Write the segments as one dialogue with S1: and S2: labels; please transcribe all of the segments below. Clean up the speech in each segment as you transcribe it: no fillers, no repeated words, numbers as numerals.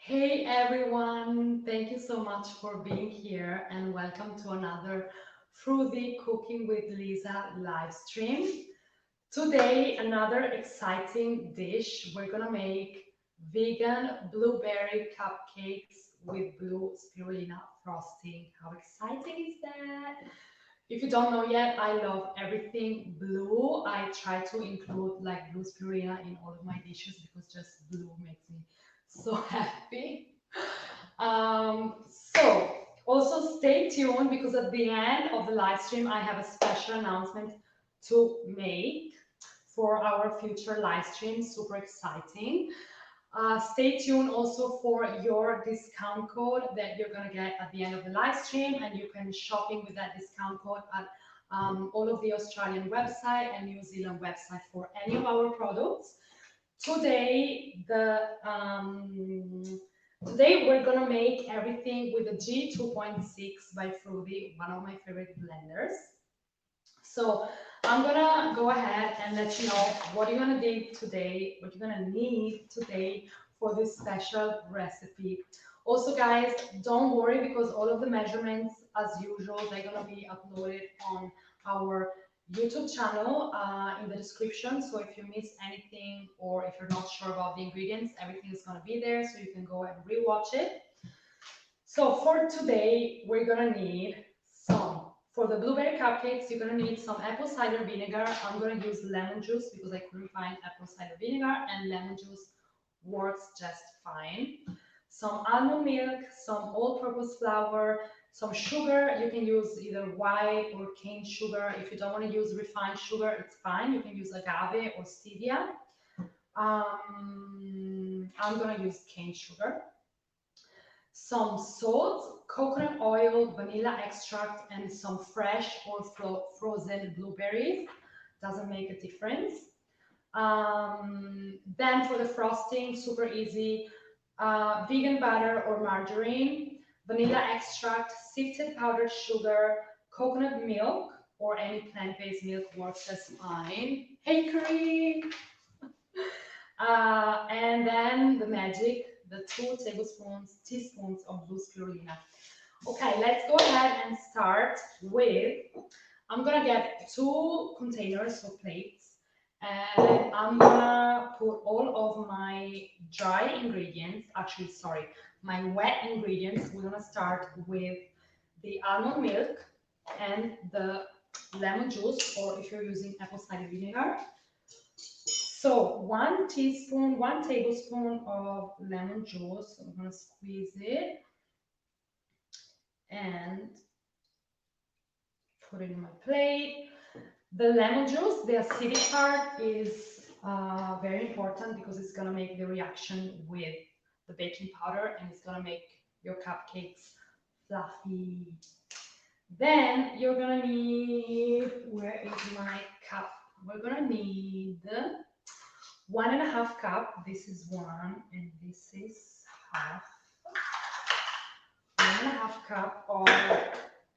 S1: Hey everyone, thank you so much for being here and welcome to another Froothie Cooking with Lisa live stream. Today, another exciting dish. We're gonna make vegan blueberry cupcakes with blue spirulina frosting. How exciting is that? If you don't know yet, I love everything blue. I try to include like blue spirulina in all of my dishes because just blue makes me so happy. So also stay tuned because at the end of the live stream, I have a special announcement to make for our future live stream. Super exciting. Stay tuned also for your discount code that you're going to get at the end of the live stream, and you can shopping with that discount code at all of the Australian website and New Zealand website for any of our products. Today, today we're gonna make everything with the G2.6 by Froothie, one of my favorite blenders. So I'm gonna go ahead and let you know what you're gonna need today, what you're gonna need today for this special recipe. Also, guys, don't worry because all of the measurements, as usual, they're gonna be uploaded on our YouTube channel in the description. So if you miss anything or if you're not sure about the ingredients, everything is going to be there so you can go and rewatch it. So for today, we're going to need for the blueberry cupcakes, you're going to need some apple cider vinegar. I'm going to use lemon juice because I couldn't find apple cider vinegar, and lemon juice works just fine. Some almond milk, some all-purpose flour, some sugar. You can use either white or cane sugar. If you don't want to use refined sugar, it's fine. You can use agave or stevia. I'm going to use cane sugar. Some salt, coconut oil, vanilla extract, and some fresh or frozen blueberries. Doesn't make a difference. Then for the frosting, super easy. Vegan butter or margarine, vanilla extract, sifted powdered sugar, coconut milk, or any plant-based milk works just fine. Hey, Kareem! And then the magic, the 2 teaspoons of blue spirulina. Okay, let's go ahead and start with, I'm gonna get 2 containers or plates, and I'm gonna put all of my dry ingredients, actually, sorry, my wet ingredients. We're gonna start with the almond milk and the lemon juice, or if you're using apple cider vinegar. So 1 tablespoon of lemon juice. I'm gonna squeeze it and put it in my plate. The lemon juice, the acidic part is very important because it's going to make the reaction with the baking powder and it's going to make your cupcakes fluffy. Then you're going to need, where is my cup? We're going to need 1.5 cup. This is 1 and this is half. 1.5 cup of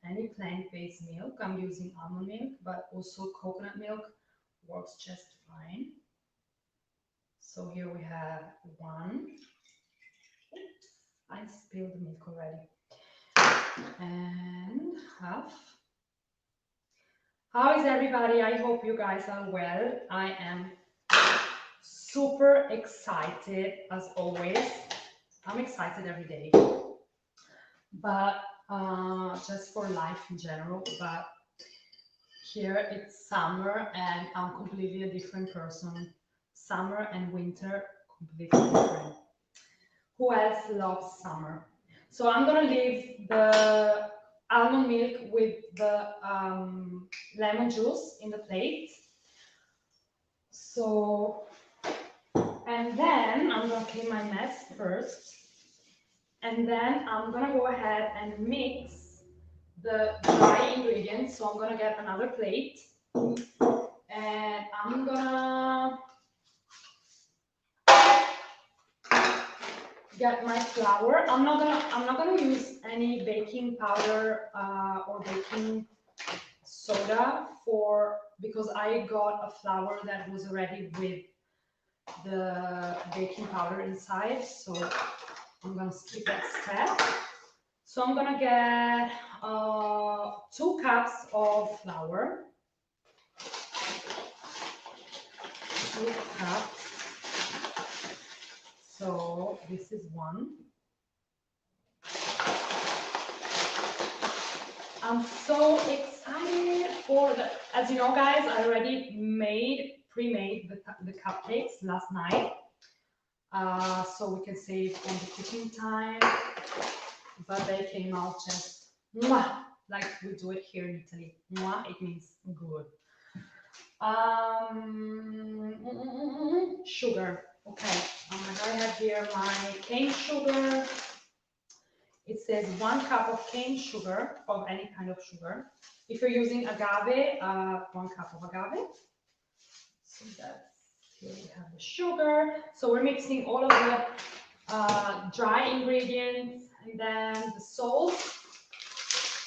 S1: any plant-based milk. I'm using almond milk, but also coconut milk works just fine. So here we have 1. Oops, I spilled the milk already. And half. How is everybody? I hope you guys are well. I am super excited as always. I'm excited every day. But just for life in general, but here it's summer and I'm completely a different person. Summer and winter, completely different. Who else loves summer? So I'm gonna leave the almond milk with the lemon juice in the plate. So, and then I'm gonna clean my mess first. And then I'm gonna go ahead and mix the dry ingredients. So I'm gonna get another plate and I'm gonna get my flour. I'm not gonna use any baking powder or baking soda because I got a flour that was already with the baking powder inside. So I'm gonna skip that step. So I'm gonna get 2 cups of flour. 2 cups. So this is 1. I'm so excited for the, as you know guys, I already pre-made the cupcakes last night. So we can save on the cooking time, but they came out just mwah, like we do it here in Italy. Mwah, it means good. Sugar. Okay, I have here my cane sugar. It says 1 cup of cane sugar, of any kind of sugar. If you're using agave, 1 cup of agave. So that's, here we have the sugar. So we're mixing all of the dry ingredients, and then the salt,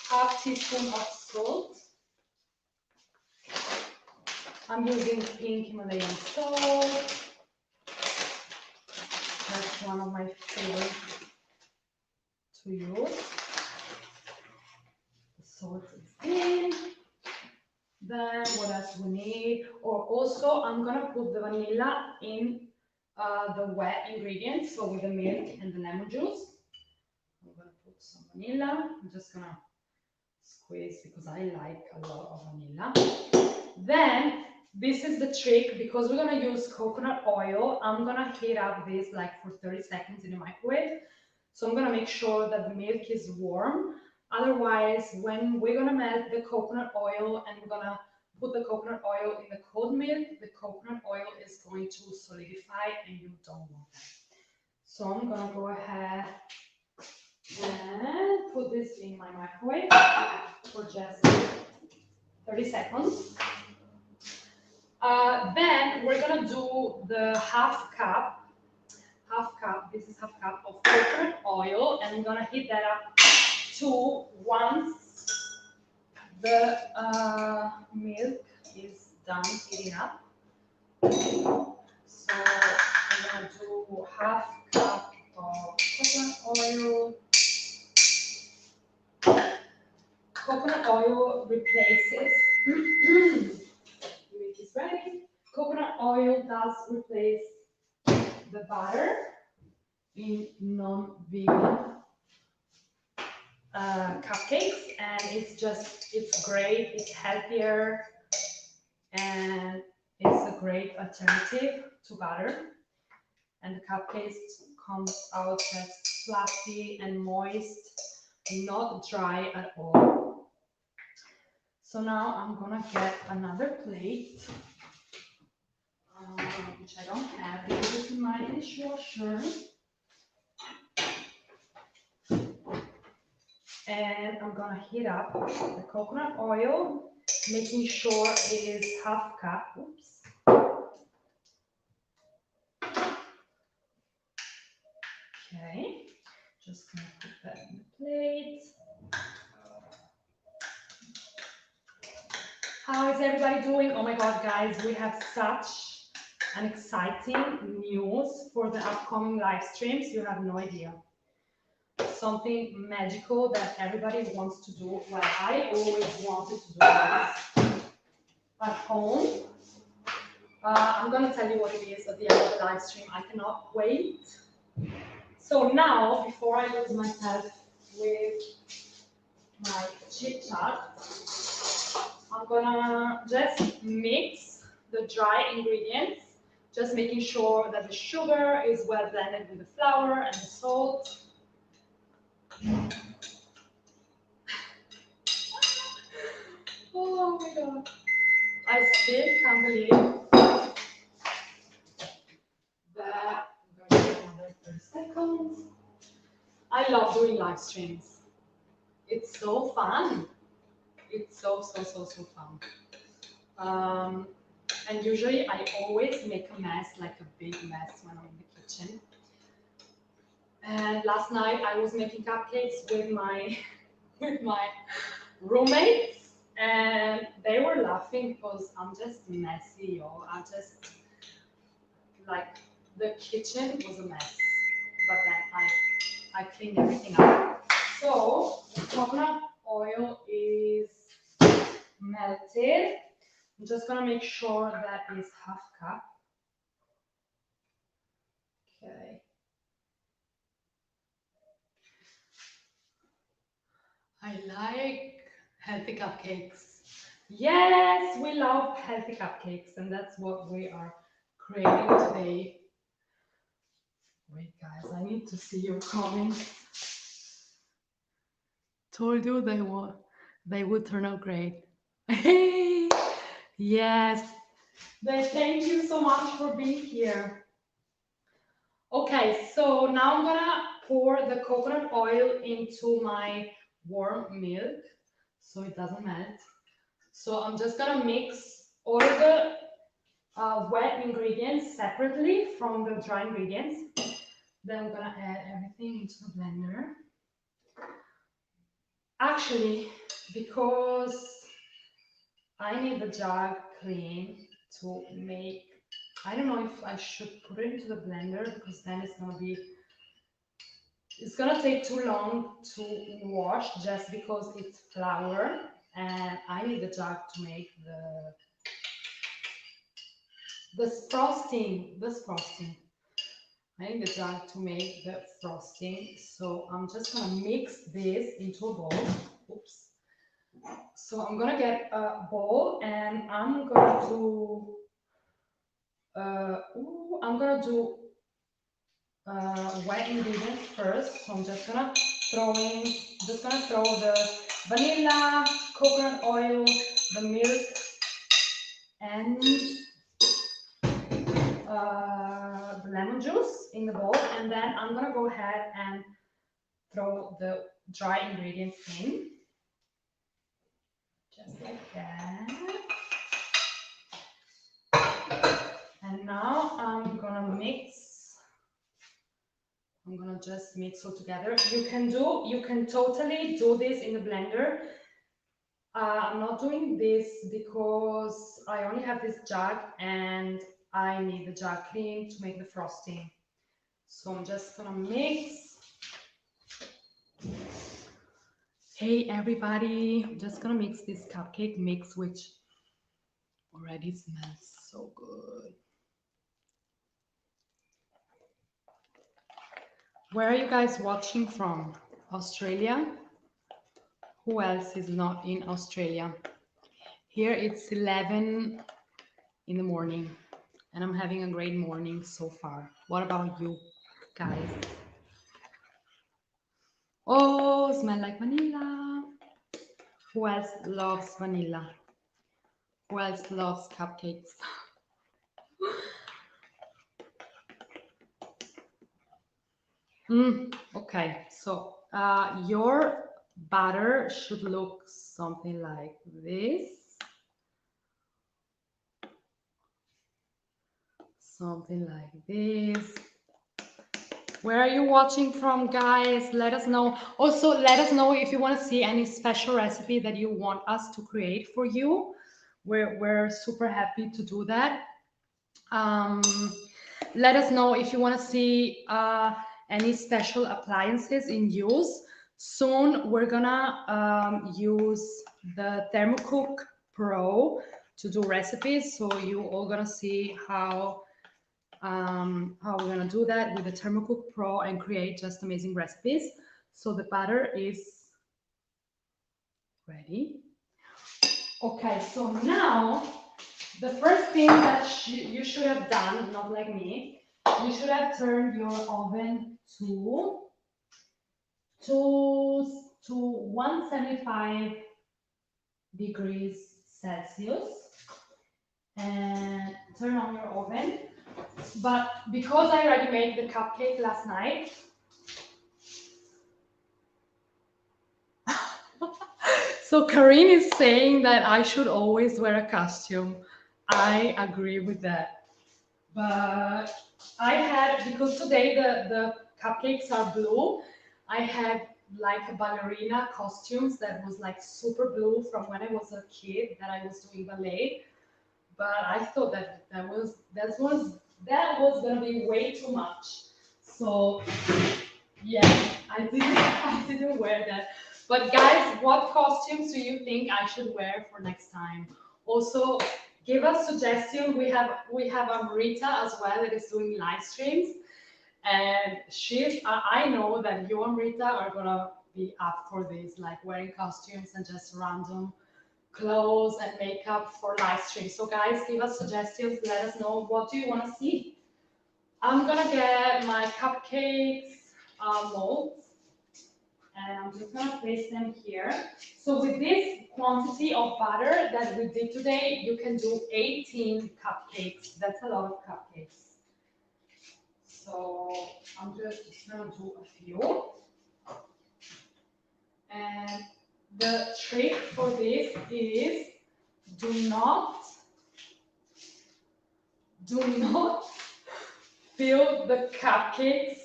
S1: 1/2 teaspoon of salt. I'm using pink Himalayan salt. That's one of my favorites to use. The salt is in. Then what else we need? Or also I'm gonna put the vanilla in the wet ingredients, so with the milk and the lemon juice. I'm gonna put some vanilla. I'm just gonna squeeze because I like a lot of vanilla. Then this is the trick, because we're gonna use coconut oil. I'm gonna heat up this like for 30 seconds in the microwave. So I'm gonna make sure that the milk is warm. Otherwise, when we're gonna melt the coconut oil and we're gonna put the coconut oil in the cold milk, the coconut oil is going to solidify and you don't want that. So I'm gonna go ahead and put this in my microwave for just 30 seconds. Then we're gonna do the half cup, this is half cup of coconut oil, and I'm gonna heat that up to once the milk is done heating up. So I'm gonna do half cup of coconut oil. Coconut oil replaces milk is ready. Coconut oil does replace the butter in non-vegan cupcakes, and it's great, it's healthier, and it's a great alternative to butter. And the cupcakes comes out just fluffy and moist, not dry at all. So now I'm gonna get another plate, which I don't have, because it's in my dishwasher. And I'm gonna heat up the coconut oil, making sure it is half cup. Oops. Okay, just gonna put that in the plate. How is everybody doing? Oh my God, guys, we have such an exciting news for the upcoming live streams. You have no idea. Something magical that everybody wants to do. Well, I always wanted to do this at home. I'm gonna tell you what it is at the end of the live stream. I cannot wait. So now, before I lose myself with my chit chat, I'm gonna just mix the dry ingredients, just making sure that the sugar is well blended with the flour and the salt. Oh my God, I still can't believe that. I'm going to do another 30 seconds. I love doing live streams. It's so fun. It's so fun. And usually I always make a mess, like a big mess when I'm in the kitchen. And last night I was making cupcakes with my roommates, and they were laughing because I'm just messy, yo. I'm just like, the kitchen was a mess, but then I cleaned everything up. So the coconut oil is melted. I'm just gonna make sure that is half cup. Okay. I like healthy cupcakes. Yes, we love healthy cupcakes, and that's what we are creating today. Wait, guys, I need to see your comments. Told you they would turn out great. Hey, yes. Thank you so much for being here. Okay, so now I'm gonna pour the coconut oil into my warm milk so it doesn't melt. So I'm just gonna mix all the wet ingredients separately from the dry ingredients. Then I'm gonna add everything into the blender. Actually, because I need the jug clean to make, I don't know if I should put it into the blender because then it's gonna take too long to wash just because it's flour, and I need the jug to make this frosting. I need the jug to make the frosting. So I'm just gonna mix this into a bowl. Oops. So I'm gonna get a bowl and I'm gonna do wet ingredients first. So I'm just gonna throw the vanilla, coconut oil, the milk, and the lemon juice in the bowl, and then I'm gonna go ahead and throw the dry ingredients in, just like that. And now I'm gonna just mix all together. You can totally do this in the blender. I'm not doing this because I only have this jug and I need the jug clean to make the frosting. So I'm just gonna mix. Hey everybody, I'm just gonna mix this cupcake mix, which already smells so good. Where are you guys watching from? Australia? Who else is not in Australia? Here it's 11 in the morning and I'm having a great morning so far. What about you guys? Oh, smell like vanilla. Who else loves vanilla? Who else loves cupcakes? Okay, so your batter should look something like this. Something like this. Where are you watching from, guys? Let us know. Also, let us know if you want to see any special recipe that you want us to create for you. We're super happy to do that. Let us know if you want to see any special appliances in use. Soon we're gonna use the Thermocook Pro to do recipes, so you all gonna see how we're gonna do that with the Thermocook Pro and create just amazing recipes. So the batter is ready. Okay, so now the first thing that you should have done, not like me, you should have turned your oven to 175 degrees Celsius and turn on your oven. But because I already made the cupcake last night, so Karine is saying that I should always wear a costume. I agree with that. But I had, because today the cupcakes are blue, I had like a ballerina costumes that was like super blue from when I was a kid, that I was doing ballet. But I thought that was gonna be way too much. So Yeah, I didn't wear that. But guys, what costumes do you think I should wear for next time? Also, give us suggestions. We have Amrita as well that is doing live streams, and I know that you and Rita are gonna be up for this, like wearing costumes and just random clothes and makeup for live streams. So guys, give us suggestions. Let us know what do you want to see. I'm gonna get my cupcakes molds, and I'm just gonna place them here. So with this quantity of butter that we did today, you can do 18 cupcakes. That's a lot of cupcakes. So I'm just gonna do a few. And the trick for this is do not fill the cupcakes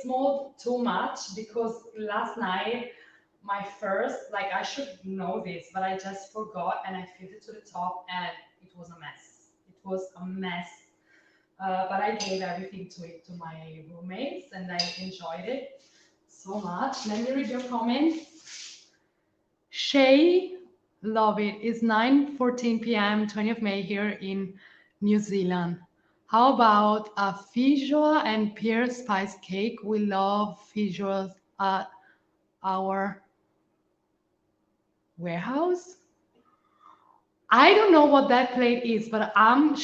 S1: mold too much, because last night my first, like, I should know this, but I just forgot and I filled it to the top and it was a mess. It was a mess. But I gave everything to my roommates and I enjoyed it so much. Let me read your comments. 𝗕𝗟𝗨𝗘𝗵𝗏 is 9:14 p.m. 20th of May here in New Zealand. How about a 𝗕𝗟𝗄𝗏 and pear spice cake? We love 𝗕𝗟𝗄𝗏s at our warehouse. I don't know what that plate is, but I'm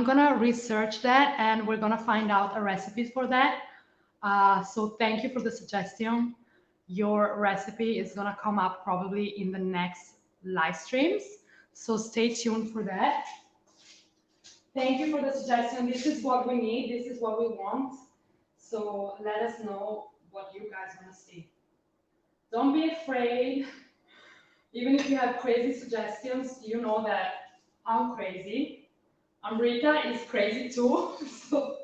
S1: gonna research that and we're gonna find out a recipe for that. So thank you for the suggestion. Your recipe is gonna come up probably in the next live streams. So stay tuned for that. Thank you for the suggestion. This is what we need. This is what we want. So let us know what you guys want to see. Don't be afraid. Even if you have crazy suggestions, you know that I'm crazy. Amrita is crazy too. So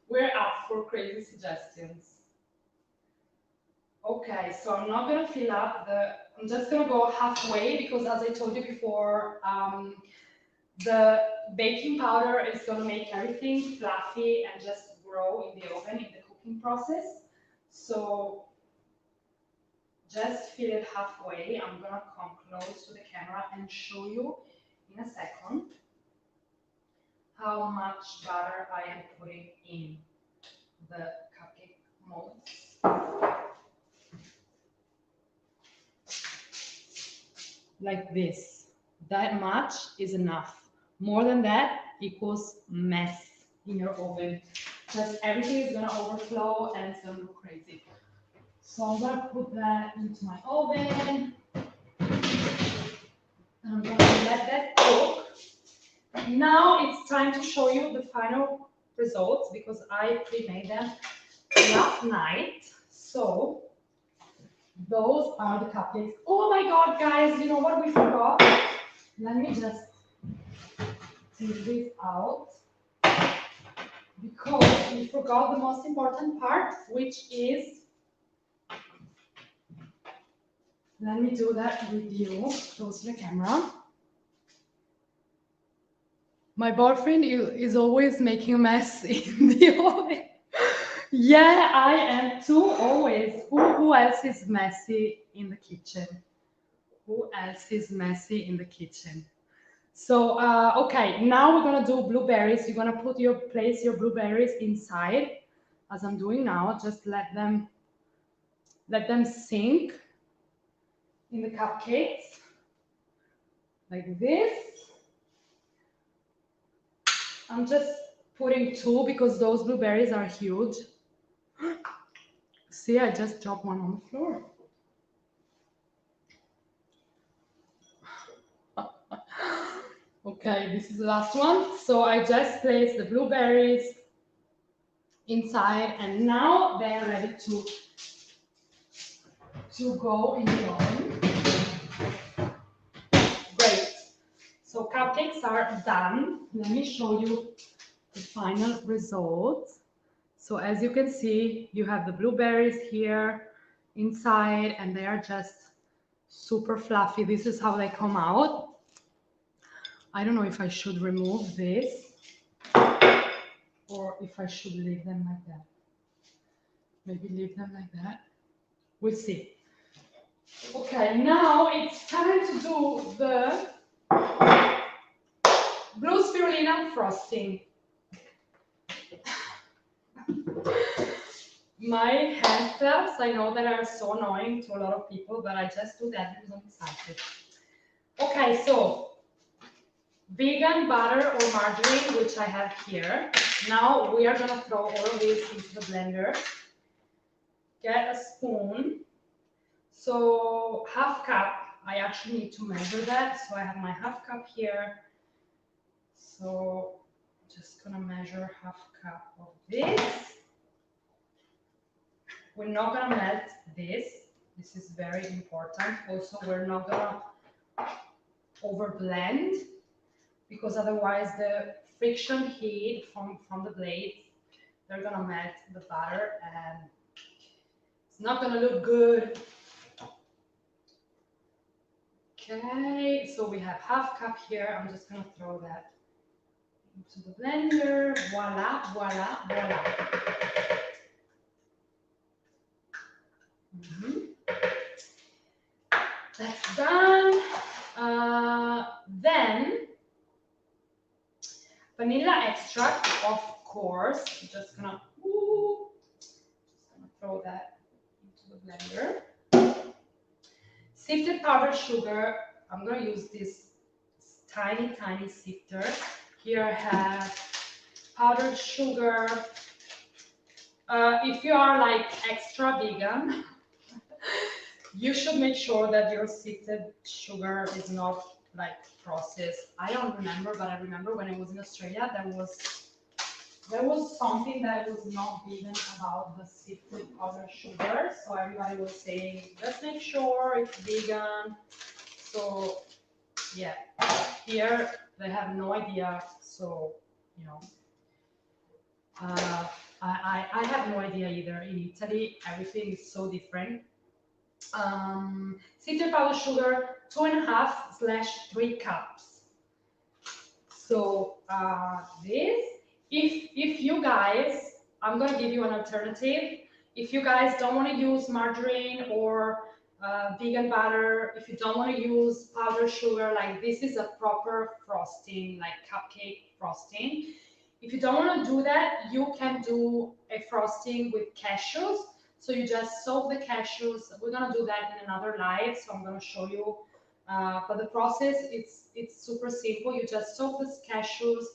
S1: we're up for crazy suggestions. Okay, so I'm not going to fill up I'm just going to go halfway because, as I told you before, the baking powder is going to make everything fluffy and just grow in the oven in the cooking process. So just fill it halfway. I'm going to come close to the camera and show you in a second how much butter I am putting in the cupcake molds. Like this. That much is enough. More than that equals mess in your oven. Just everything is gonna overflow and it's gonna look crazy. So I'm gonna put that into my oven. And I'm gonna let that cook. Now it's time to show you the final results because I pre-made them last night. So those are the cupcakes. Oh my god, guys, you know what we forgot? Let me just take this out because we forgot the most important part, which is, let me do that with you, close to the camera. My boyfriend is always making a mess in the oven. Yeah, I am too, always. Who else is messy in the kitchen? Who else is messy in the kitchen? So, okay, now we're gonna do blueberries. You're gonna place your blueberries inside, as I'm doing now. Just let them sink in the cupcakes, like this. I'm just putting 2 because those blueberries are huge. See, I just dropped one on the floor. Okay, this is the last one. So I just placed the blueberries inside and now they're ready to go in the oven. Great. So cupcakes are done. Let me show you the final result. So as you can see, you have the blueberries here inside and they are just super fluffy. This is how they come out. I don't know if I should remove this or if I should leave them like that. Maybe leave them like that. We'll see. Okay, now it's time to do the blue spirulina frosting. My hand claps, I know that are so annoying to a lot of people, but I just do that because I'm excited. Okay, so vegan butter or margarine, which I have here. Now we are gonna throw all of this into the blender. Get a spoon. So half cup, I actually need to measure that. So I have my half cup here. So just gonna measure half cup of this. We're not gonna melt this. This is very important. Also, we're not gonna over blend because otherwise the friction heat from the blades, they're gonna melt the butter and it's not gonna look good. Okay, so we have half cup here. I'm just gonna throw that into the blender. Voila, voila, voila. That's done. Then vanilla extract, of course. I'm just gonna throw that into the blender. Sifted powdered sugar. I'm gonna use this tiny sifter. Here I have powdered sugar. If you are like extra vegan, you should make sure that your sifted sugar is not like processed. I don't remember, but I remember when I was in Australia, there was something that was not vegan about the sifted powdered sugar. So everybody was saying, just make sure it's vegan. So yeah, here they have no idea. So, you know, I have no idea either. In Italy, everything is so different. Sifted powdered sugar, 2.5/3 cups. So this, if you guys, I'm gonna give you an alternative. If you guys don't want to use margarine or vegan butter, if you don't want to use powdered sugar, like this is a proper frosting, like cupcake frosting. If you don't want to do that, you can do a frosting with cashews. So you just soak the cashews. We're gonna do that in another live, so I'm gonna show you. But the process, it's super simple. You just soak the cashews,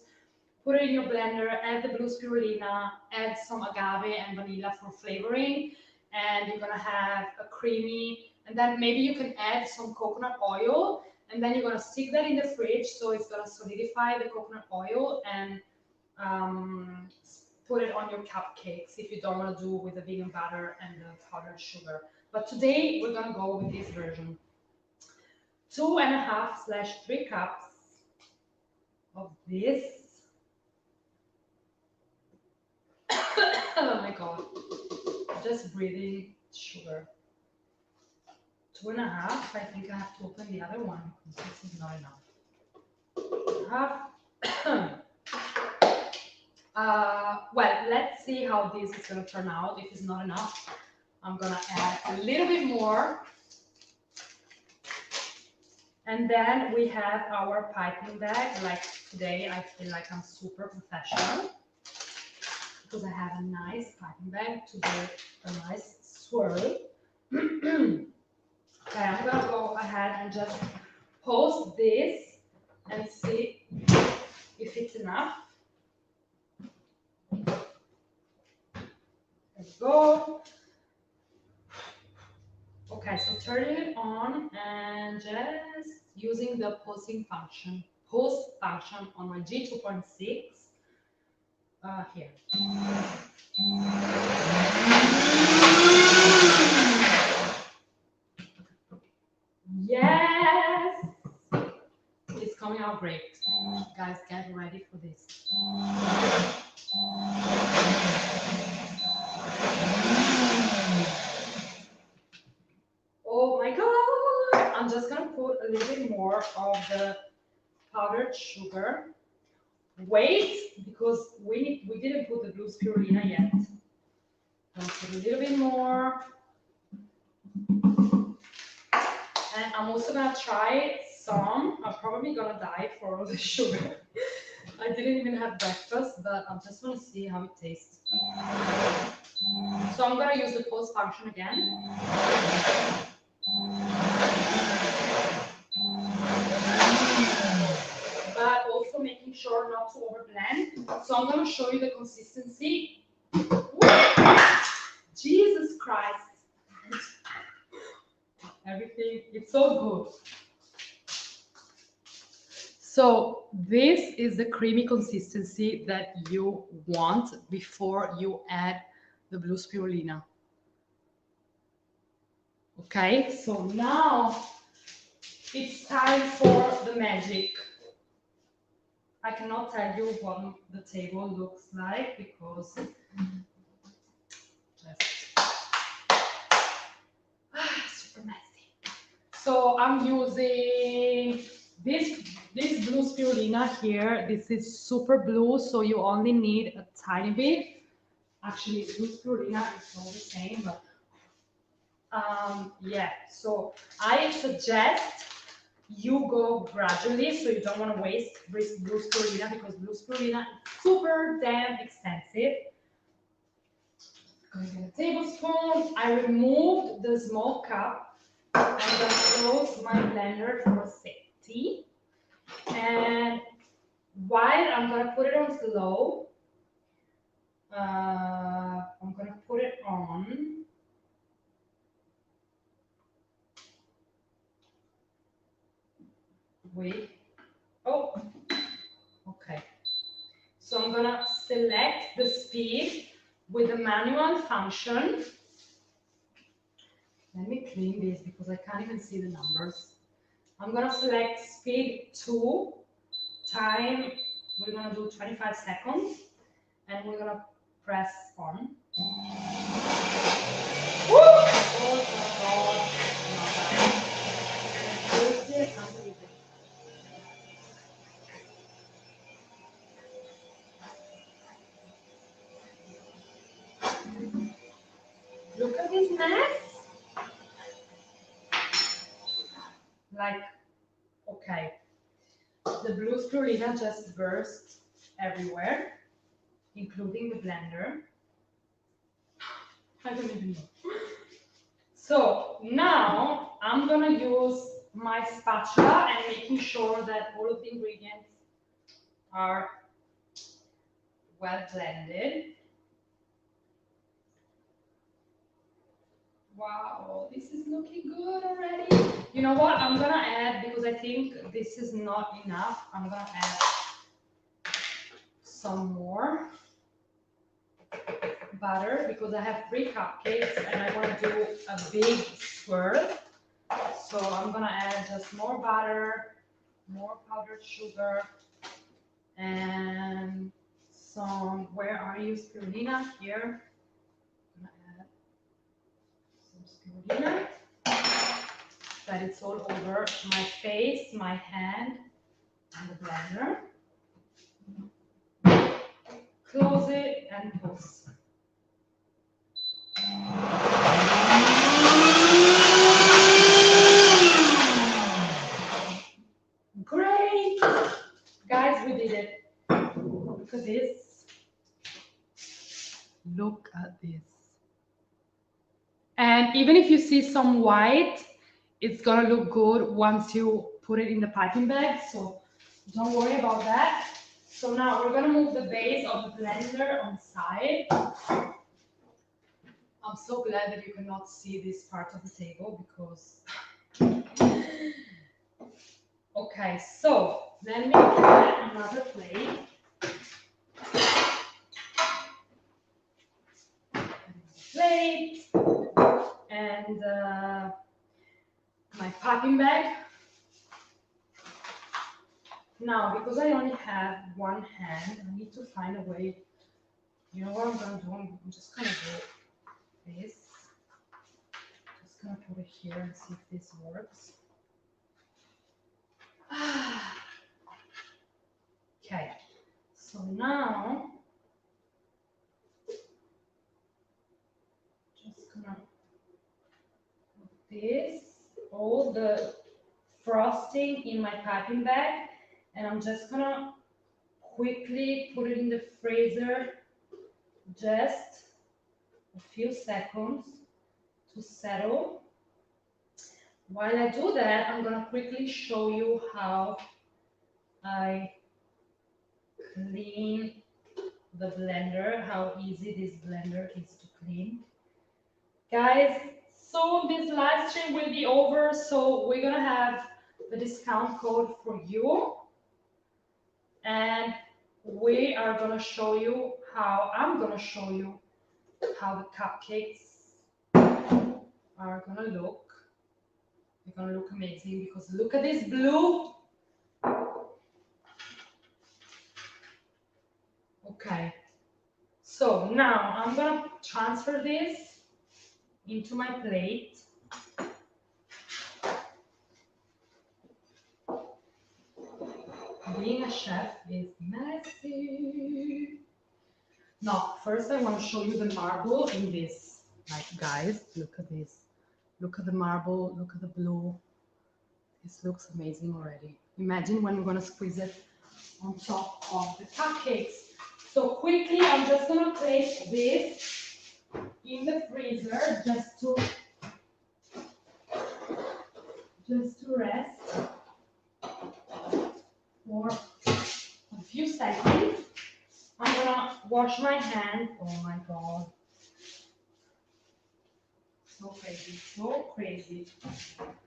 S1: put it in your blender, add the blue spirulina, add some agave and vanilla for flavoring, and you're gonna have a creamy. And then maybe you can add some coconut oil, and then you're gonna stick that in the fridge, so it's gonna solidify the coconut oil and put it on your cupcakes if you don't want to do with the vegan butter and the powdered sugar. But today we're gonna go with this version. 2.5/3 cups of this. Oh my god, just breathing sugar. 2.5. I think I have to open the other one because this is not enough. 2.5. Well, let's see how this is going to turn out. If it's not enough, I'm going to add a little bit more. And then we have our piping bag. Like today, I feel like I'm super professional because I have a nice piping bag to do a nice swirl. Okay, I'm going to go ahead and just pause this and see if it's enough. There we go. Okay, so turning it on and just using the pause function on my G2.6 here. Yes! It's coming out great. Guys, get ready for this. Oh my god! I'm just gonna put a little bit more of the powdered sugar. Wait, because we didn't put the blue spirulina yet. gonna put a little bit more. And I'm also gonna try some. I'm probably gonna die for all the sugar. I didn't even have breakfast, but I just want to see how it tastes. So I'm gonna use the pause function again. But also making sure not to overblend. So I'm gonna show you the consistency. Jesus Christ. Everything, it's so good. So this is the creamy consistency that you want before you add the blue spirulina. Okay, so now it's time for the magic. I cannot tell you what the table looks like because super messy. So I'm using this blue spirulina here. This is super blue, so you only need a tiny bit. Actually, blue spirulina is all the same, but yeah. So I suggest you go gradually, so you don't want to waste blue spirulina because blue spirulina is super damn expensive. I'm gonna get a tablespoon. I removed the small cup. I'm gonna close my blender for safety. And while I'm gonna put it on slow, I'm gonna put it on. Wait. Oh, okay. So I'm gonna select the speed with the manual function. Let me clean this because I can't even see the numbers. I'm gonna select speed 2, time, we're gonna do 25 seconds, and we're gonna press on. Woo! Oh my God. Look at this mess. Like, okay, the blue spirulina just burst everywhere, including the blender. I don't even know. So now I'm gonna use my spatula and making sure that all of the ingredients are well blended. Wow, this is looking good already. You know what? I'm gonna add, because I think this is not enough, I'm gonna add some more butter because I have 3 cupcakes and I want to do a big swirl. So I'm gonna add just more butter, more powdered sugar, and some, where are you, spirulina? Here. I'm gonna add some spirulina. That it's all over my face, my hand, and the blender. Close it and pause. Great! Guys, we did it. Look at this. Look at this. And even if you see some white, it's gonna look good once you put it in the piping bag, so don't worry about that. So now we're gonna move the base of the blender on the side. I'm so glad that you cannot see this part of the table because... Okay, so then we add another plate. And my piping bag. Now, because I only have one hand, I need to find a way. You know what I'm gonna do? I'm just gonna do this. Just gonna put it here and see if this works. Okay, so now gonna put this, all the frosting in my piping bag, and I'm just gonna quickly put it in the freezer just a few seconds to settle. While I do that, I'm gonna quickly show you how I clean the blender, how easy this blender is to clean. Guys, soon this live stream will be over, so we're gonna have the discount code for you, and we are gonna show you how, I'm gonna show you how the cupcakes are gonna look. They're gonna look amazing because look at this blue. Okay, so now I'm gonna transfer this into my plate. Being a chef is messy. Now, first I want to show you the marble in this. Like, guys, look at this. Look at the marble, look at the blue. This looks amazing already. Imagine when we're going to squeeze it on top of the cupcakes. So quickly, I'm just going to place this in the freezer just to rest for a few seconds. I'm gonna wash my hand. Oh my god. So crazy, so crazy.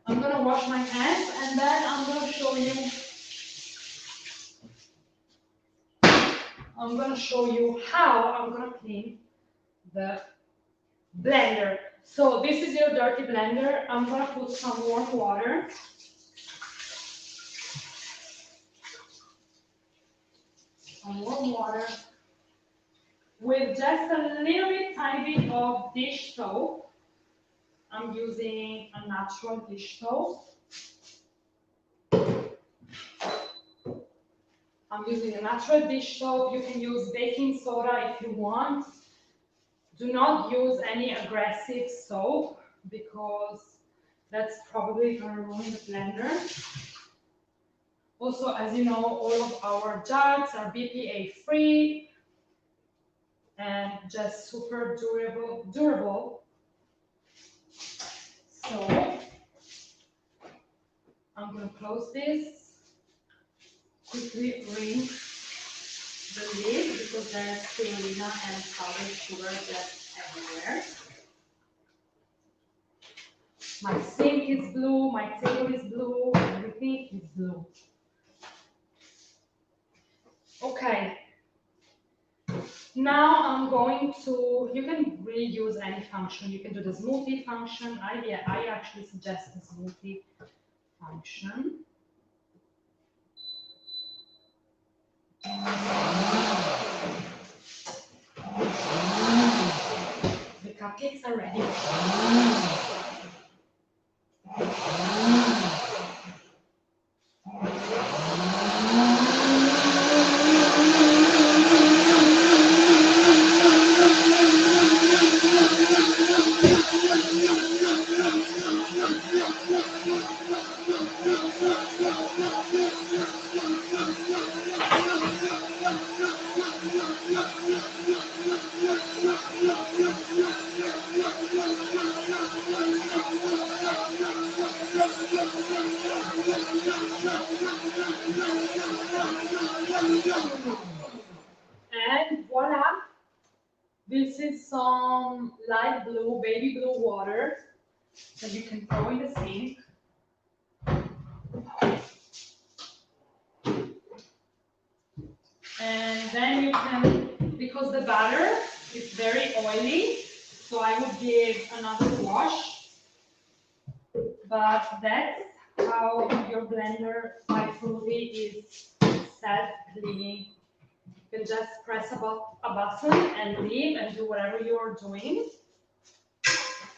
S1: I'm gonna wash my hands and then I'm gonna show you how I'm gonna clean the blender. So this is your dirty blender. I'm gonna put some warm water. Some warm water with just a little bit, tiny bit of dish soap. I'm using a natural dish soap. I'm using a natural dish soap. You can use baking soda if you want. Do not use any aggressive soap because that's probably going to ruin the blender. Also, as you know, all of our jugs are BPA free and just super durable. So I'm going to close this, quickly rinse the lid because there's spirulina and powdered sugar just everywhere. My sink is blue, my table is blue, everything is blue. Okay, now I'm going to, you can really use any function. You can do the smoothie function. I actually suggest the smoothie function. The cupcakes are ready. And voila, this is some light blue, baby blue water that you can throw in the sink. And then you can, because the batter is very oily, so I would give another wash. But that's how your blender by Froothie is self-cleaning. You can just press a button and leave and do whatever you're doing.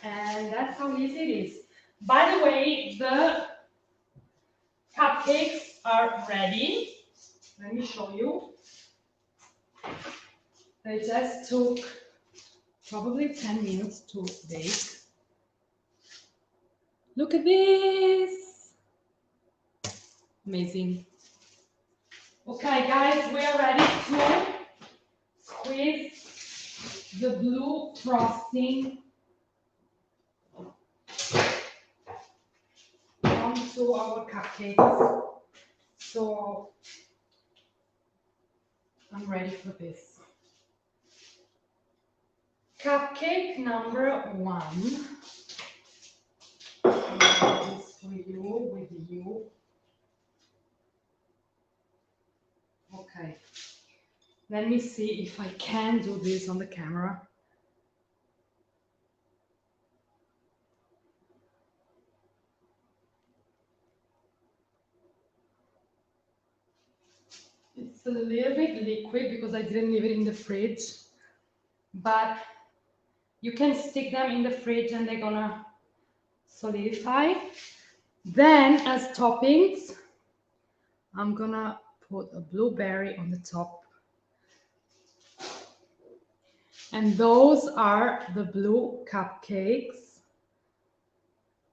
S1: And that's how easy it is. By the way, the cupcakes are ready. Let me show you. They just took probably 10 minutes to bake. Look at this. Amazing. Okay, guys, we are ready to squeeze the blue frosting onto our cupcakes. So I'm ready for this. Cupcake number 1. This for you, with you. Okay. Let me see if I can do this on the camera. It's a little bit liquid because I didn't leave it in the fridge, but you can stick them in the fridge and they're gonna solidify. Then as toppings, I'm gonna put a blueberry on the top. And those are the blue cupcakes.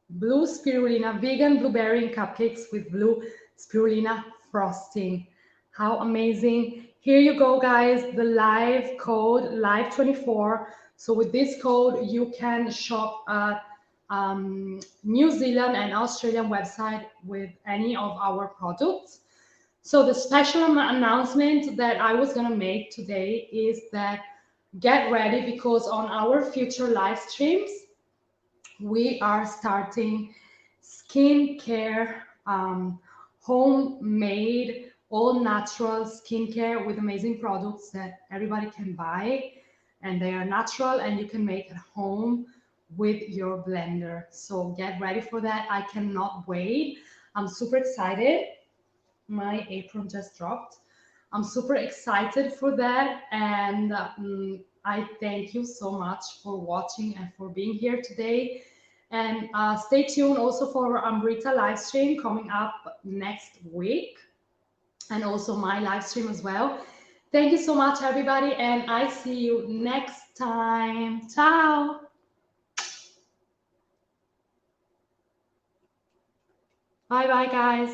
S1: Blue spirulina, vegan blueberry cupcakes with blue spirulina frosting. How amazing. Here you go, guys, the live code, 𝗩𝗏𝗏𝗏. So with this code, you can shop at New Zealand and Australian website with any of our products. So the special announcement that I was gonna make today is that get ready, because on our future live streams, we are starting skincare, homemade, all natural skincare with amazing products that everybody can buy, and they are natural and you can make at home with your blender. So get ready for that. I cannot wait. I'm super excited. My apron just dropped. I'm super excited for that, and I thank you so much for watching and for being here today. And stay tuned also for Amrita live stream coming up next week, and also my live stream as well. Thank you so much, everybody, and I see you next time. Ciao. Bye bye, guys.